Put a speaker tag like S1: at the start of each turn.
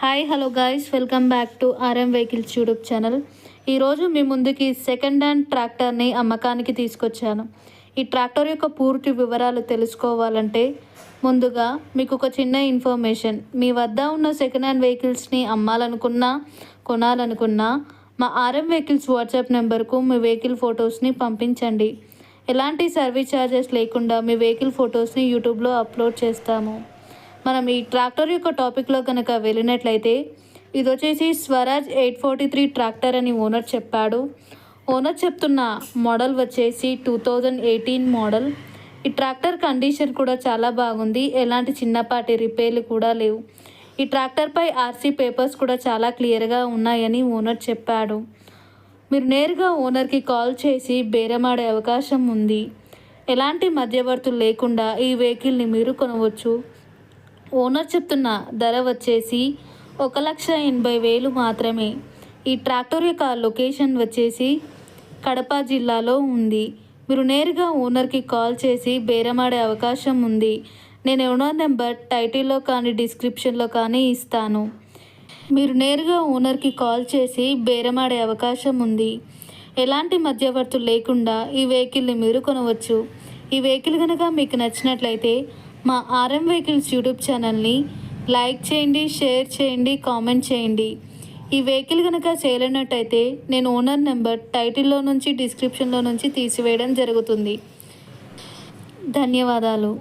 S1: Hi hello guys, welcome back to RM vehicles YouTube channel. ఈరోజు మీ ముందుకి second hand ట్రాక్టర్ని అమ్మకానికి తీసుకొచ్చాను. ఈ ట్రాక్టర్ యొక్క పూర్తి వివరాలు తెలుసుకోవాలంటే ముందుగా మీకు ఒక చిన్న ఇన్ఫర్మేషన్. మీ వద్ద ఉన్న సెకండ్ హ్యాండ్ వెహికల్స్ని అమ్మాలనుకున్నా కొనాలనుకున్నా మా ఆర్ఎం వెహికల్స్ వాట్సాప్ నెంబర్కు మీ వెహికల్ ఫొటోస్ని పంపించండి. ఎలాంటి సర్వీస్ ఛార్జెస్ లేకుండా మీ వెహికల్ ఫొటోస్ని యూట్యూబ్లో అప్లోడ్ చేస్తాము. మనం ఈ ట్రాక్టర్ యొక్క టాపిక్లో కనుక వెళ్ళినట్లయితే ఇది వచ్చేసి స్వరాజ్ 843 ట్రాక్టర్ అని ఓనర్ చెప్పాడు. ఓనర్ చెప్తున్న మోడల్ వచ్చేసి 2018 మోడల్. ఈ ట్రాక్టర్ కండిషన్ కూడా చాలా బాగుంది, ఎలాంటి చిన్నపాటి రిపేర్లు కూడా లేవు. ఈ ట్రాక్టర్పై ఆర్సీ పేపర్స్ కూడా చాలా క్లియర్గా ఉన్నాయని ఓనర్ చెప్పాడు. మీరు నేరుగా ఓనర్కి కాల్ చేసి బేరమాడే అవకాశం ఉంది. ఎలాంటి మధ్యవర్తులు లేకుండా ఈ వెహికల్ని మీరు కొనవచ్చు. ఓనర్ చెప్తున్న ధర వచ్చేసి 1,80,000 మాత్రమే. ఈ ట్రాక్టర్ యొక్క లొకేషన్ వచ్చేసి కడప జిల్లాలో ఉంది. మీరు నేరుగా ఓనర్కి కాల్ చేసి బేరమాడే అవకాశం ఉంది. నేను ఓనర్ నెంబర్ టైటిల్లో కానీ డిస్క్రిప్షన్లో కానీ ఇస్తాను. మీరు నేరుగా ఓనర్కి కాల్ చేసి బేరమాడే అవకాశం ఉంది. ఎలాంటి మధ్యవర్తులు లేకుండా ఈ వెహికల్ని మీరు కొనవచ్చు. ఈ వెహికల్ కనుక మీకు నచ్చినట్లయితే మా ఆర్ఎం వెహికల్స్ యూట్యూబ్ ఛానల్ని లైక్ చేయండి, షేర్ చేయండి, కామెంట్ చేయండి. ఈ వెహికల్ కనుక చేయలేనట్టయితే నేను ఓనర్ నెంబర్ టైటిల్లో నుంచి డిస్క్రిప్షన్లో నుంచి తీసివేయడం జరుగుతుంది. ధన్యవాదాలు.